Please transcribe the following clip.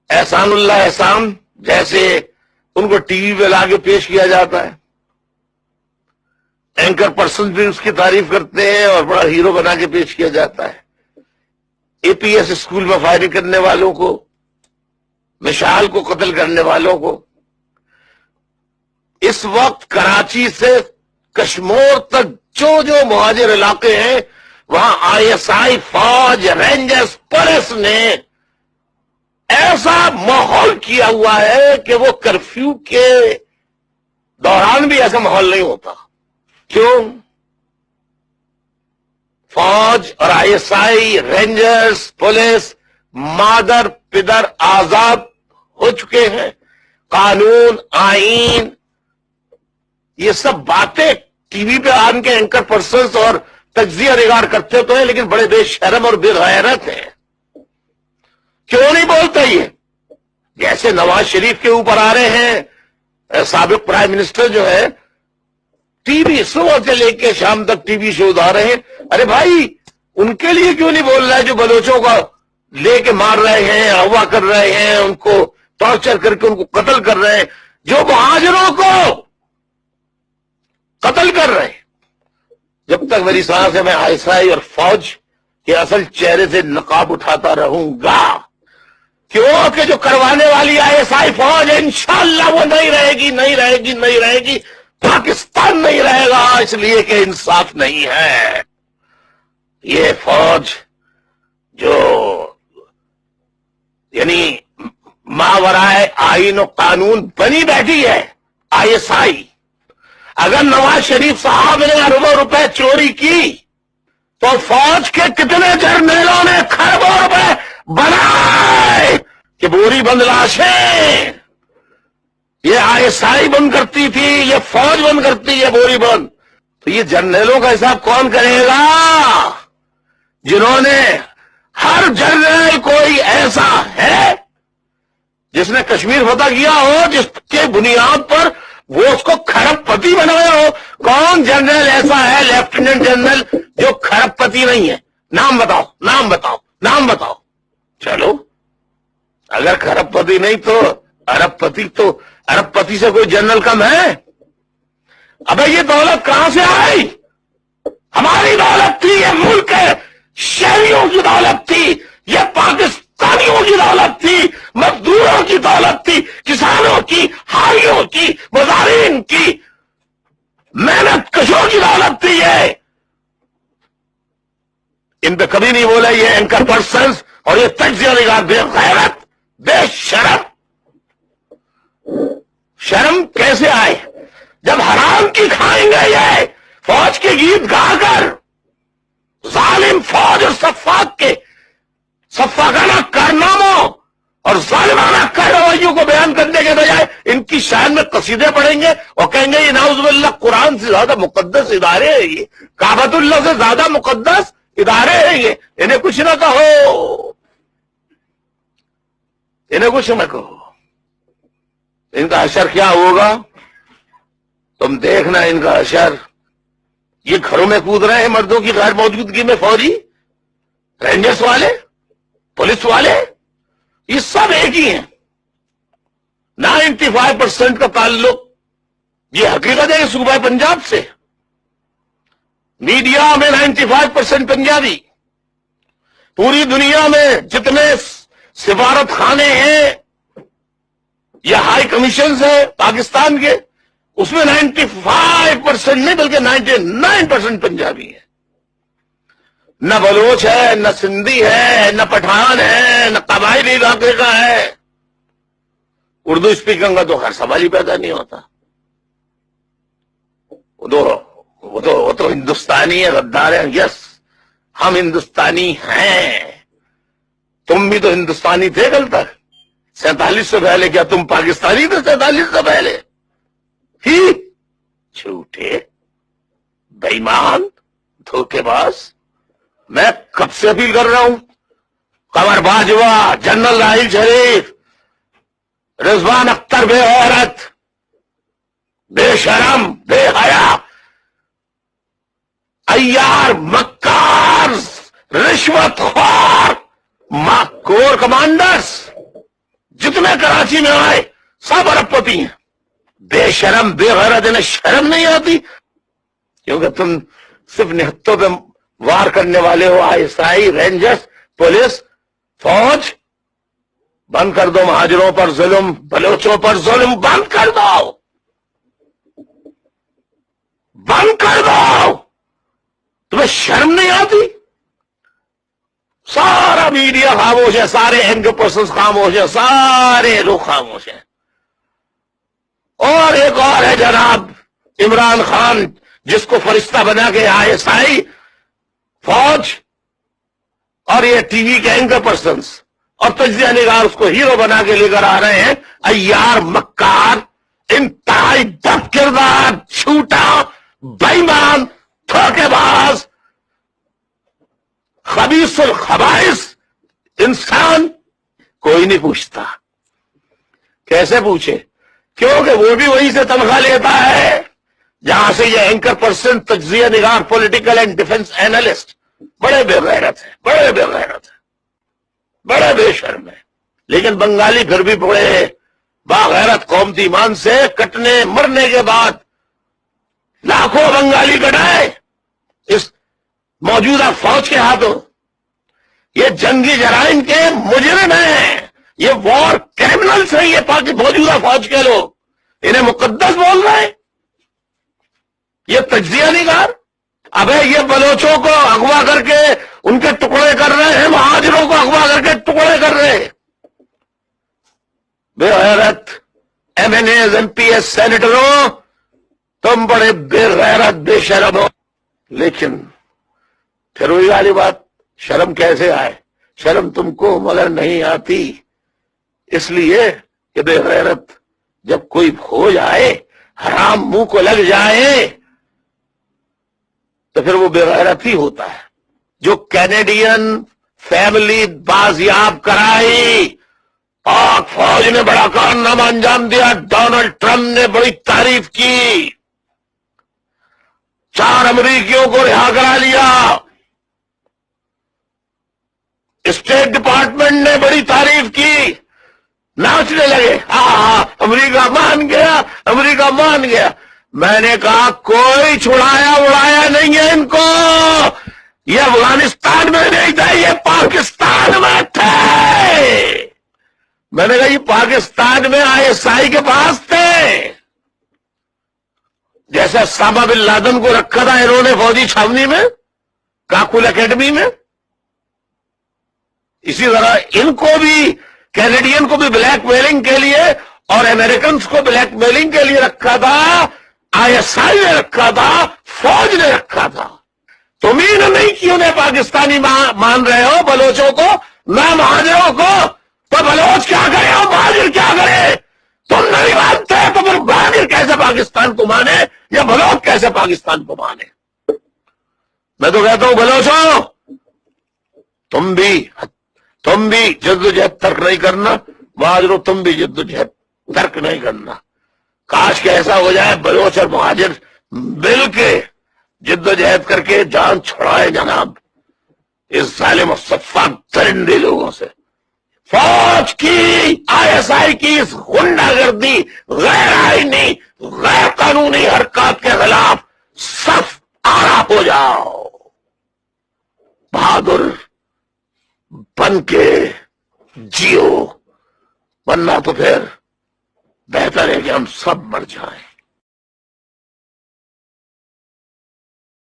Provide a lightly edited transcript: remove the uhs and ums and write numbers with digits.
احسان اللہ احسان جیسے ان کو T V پہ لا کے پیش کیا جاتا ہے، اینکر پرسن بھی اس کی تعریف کرتے ہیں اور بڑا ہیرو بنا کے پیش کیا جاتا ہے۔ اے پی ایس اسکول میں فائرنگ کرنے والوں کو، مشال کو قتل کرنے والوں کو، اس وقت کراچی سے کشمور تک جو مہاجر علاقے ہیں وہاں آئی ایس آئی، فوج، رینجرز، پولیس نے ایسا ماحول کیا ہوا ہے کہ وہ کرفیو کے دوران بھی ایسا ماحول نہیں ہوتا۔ کیوں؟ فوج اور I S I, rangers, police مادر پدر آزاد ہو چکے ہیں۔ قانون، آئین، یہ سب باتیں ٹی وی پہ آن کے اینکر پرسنز اور تجزیہ نگار کرتے تو ہیں، لیکن بڑے بے شرم اور بے غیرت ہیں۔ کیوں نہیں بولتا یہ؟ جیسے نواز شریف کے اوپر آ رہے ہیں، سابق پرائم منسٹر جو ہے، ٹی وی صبح سے لے کے شام تک ٹی وی شوز آ رہے ہیں۔ ارے بھائی ان کے لیے کیوں نہیں بول رہا ہے جو بلوچوں کا لے کے مار رہے ہیں، اغوا کر رہے ہیں، ان کو ٹارچر کر کے ان کو قتل کر رہے ہیں، جو مہاجروں کو قتل کر رہے ہیں۔ جب تک میری سانس ہے میں آئی ایس آئی اور فوج کے اصل چہرے سے نقاب اٹھاتا رہوں گا، کیوں کہ جو کروانے والی آئی ایس آئی فوج ہے انشاءاللہ وہ نہیں رہے گی، نہیں رہے گی، نہیں رہے گی۔ پاکستان نہیں رہے گا، اس لیے کہ انصاف نہیں ہے۔ یہ فوج جو یعنی ماورائے آئین و قانون بنی بیٹھی ہے، آئی ایس آئی، اگر نواز شریف صاحب نے اربوں روپے چوری کی تو فوج کے کتنے جرنیلوں نے کھربوں روپے بنائے کہ بوری بند لاشیں یہ آئی ایس آئی بند کرتی تھی، یہ فوج بند کرتی ہے بوری بند۔ تو یہ جرنیلوں کا حساب کون کرے گا؟ جنہوں نے ہر جرنیل کوئی ایسا ہے جس نے کشمیر فتح کیا ہو، جس کے بنیاد پر وہ اس کو کھرب پتی بنایا ہو۔ کون جنرل ایسا ہے لیفٹیننٹ جنرل جو کھرب پتی نہیں ہے؟ نام بتاؤ، نام بتاؤ، نام بتاؤ۔ چلو اگر کھرب پتی نہیں تو ارب پتی، تو ارب پتی سے کوئی جنرل کم ہے؟ ابے یہ دولت کہاں سے آئی؟ ہماری دولت تھی، یہ ملک ہے، شہریوں کی دولت تھی، یہ پاکستانیوں کی دولت تھی، مزدوروں کی دولت تھی، کسانوں کی، حاریوں کی، مزارین کی، محنت کشوں کی دولت تھی۔ یہ ان پہ کبھی نہیں بولا یہ اینکر پرسنز اور یہ تجزیہ نگار بے غیرت، بے شرم۔ شرم کیسے آئے جب حرام کی کھائیں گے یہ فوج کے گیت گا کر، ظالم فوج اور صفاق کے صفاقانہ کارناموں اور ظالمانہ کارروائیوں کو بیان کرنے کے بجائے ان کی شان میں قصیدے پڑھیں گے اور کہیں گے یہ نعوذ باللہ قرآن سے زیادہ مقدس ادارے ہیں، یہ کعبۃ اللہ سے زیادہ مقدس ادارے ہیں، یہ انہیں کچھ نہ کہو، انہیں کچھ نہ کہو۔ ان کا حشر کیا ہوگا تم دیکھنا، ان کا حشر۔ یہ گھروں میں کود رہے ہیں مردوں کی غیر موجودگی میں، فوجی، رینجرز والے، پولیس والے، یہ سب ایک ہی ہیں۔ 95% کا تعلق، یہ حقیقت ہے، صوبہ پنجاب سے۔ میڈیا میں 95% پنجابی، پوری دنیا میں جتنے سفارت خانے ہیں یا ہائی کمیشنز ہیں پاکستان کے، اس میں 95% نہیں بلکہ 99% پنجابی ہے۔ نہ بلوچ ہے، نہ سندھی ہے، نہ پٹھان ہے، نہ قبائلی علاقے کا ہے۔ اردو اسپیکنگ کا تو خیر سوال ہی پیدا نہیں ہوتا۔ وہ تو ہندوستانی ہے، غدار ہے۔ یس، ہم ہندوستانی ہیں، تم بھی تو ہندوستانی تھے کل تک۔ 47 سے پہلے کیا تم پاکستانی تھے؟ 47 سے پہلے ہی؟ جھوٹے، بے ایمان، دھوکے باز۔ میں کب سے اپیل کر رہا ہوں، قمر باجوہ، جنرل راحیل شریف، رضوان اختر بے غیرت، بے شرم، بے حیا، عیار، مکار، رشوت خوار، کور کمانڈرز جتنے کراچی میں آئے سب ارب پتی ہیں. بے شرم بے غیرت، انہیں شرم نہیں آتی؟ کیونکہ تم صرف نہتوں پہ وار کرنے والے ہو. ISI، رینجرز، پولیس، فوج. بند کر دو مہاجروں پر ظلم، بلوچوں پر ظلم بند کر دو، بند کر دو. تمہیں شرم نہیں آتی؟ سارا میڈیا خاموش ہے، سارے اینکر پرسنز خاموش ہیں، سارے لوگ خاموش ہیں. اور ایک اور ہے جناب عمران خان، جس کو فرشتہ بنا کے ISI، فوج اور یہ ٹی وی کے اینکر پرسنز اور تجزیہ نگار اس کو ہیرو بنا کے لے کر آ رہے ہیں. عیار، مکار، انتہائی بد کردار، جھوٹا، بے ایمان، دھوکے باز، خبیث الخبائث انسان. کوئی نہیں پوچھتا. کیسے پوچھے؟ کیونکہ وہ بھی وہیں سے تنخواہ لیتا ہے جہاں سے یہ اینکر پرسن، تجزیہ نگار، پولیٹیکل اینڈ ڈیفنس اینالسٹ. بڑے بے غیرت ہیں، بڑے بے غیرت ہیں، بڑے بے شرم ہیں. لیکن بنگالی پھر بھی بڑے باغیرت قومتی ایمان سے کٹنے مرنے کے بعد لاکھوں بنگالی کٹائے اس موجودہ فوج کے ہاتھوں. یہ جنگی جرائم کے مجرم ہیں، یہ وار کریمنلز ہیں، یہ موجودہ فوج کے لوگ. انہیں مقدس بول رہے ہیں یہ تجزیہ نگار. ابے یہ بلوچوں کو اغوا کر کے ان کے ٹکڑے کر رہے ہیں، مہاجروں کو اغوا کر کے ٹکڑے کر رہے ہیں. بے غیرت MNAs، MPs، سینیٹروں، تم بڑے بے غیرت بے شرم ہو. لیکن پھر وہی والی بات، شرم کیسے آئے؟ شرم تم کو مگر نہیں آتی اس لیے کہ بے غیرت جب کوئی ہو جائے، حرام منہ کو لگ جائے تو پھر وہ بے غیرت ہی ہوتا ہے. جو کینیڈین فیملی بازیاب کرائی، پاک فوج نے بڑا کارنامہ انجام دیا، ڈونلڈ ٹرمپ نے بڑی تعریف کی، 4 امریکیوں کو رہا کرا لیا، اسٹیٹ ڈپارٹمنٹ نے بڑی تعریف کی، ناچنے لگے، ہاں امریکہ مان گیا، امریکہ مان گیا. میں نے کہا کوئی چھڑایا اڑایا نہیں ہے ان کو، یہ افغانستان میں نہیں تھے، یہ پاکستان میں تھے. میں نے کہا یہ پاکستان میں ISI کے پاس تھے. جیسے اسامہ بن لادن کو رکھا تھا انہوں نے فوجی چھاونی میں، کاکل اکیڈمی میں، اسی طرح ان کو بھی، کینیڈین کو بھی بلیک میلنگ کے لیے اور امریکنز کو بلیک میلنگ کے لیے رکھا تھا. ISI نے رکھا تھا، فوج نے رکھا تھا. تم ہی نے نہیں کیوں نے پاکستانی مان رہے ہو بلوچوں کو، نہ مہاجروں کو. تو بلوچ کیا کرے اور مہاجر کیا کرے؟ تم نہیں مانتے تو پھر مہاجر کیسے پاکستان کو مانے یا بلوچ کیسے پاکستان کو مانے؟ میں تو کہتا ہوں بلوچوں، تم بھی جد و جہد ترک نہیں کرنا، مہاجروں تم بھی جد و جہد ترک نہیں کرنا. کاش کہ ایسا ہو جائے بلوچ اور مہاجر مل کے جد و جہد کر کے جان چھڑائے جناب اس ظالم و صفاق درندے لوگوں سے. فوج کی، ISI کی اس غنڈہ گردی، غیر آئینی، غیر قانونی حرکات کے خلاف صف آرا ہو جاؤ، بہادر بن کے جیو، ورنہ تو پھر بہتر ہے کہ ہم سب مر جائیں.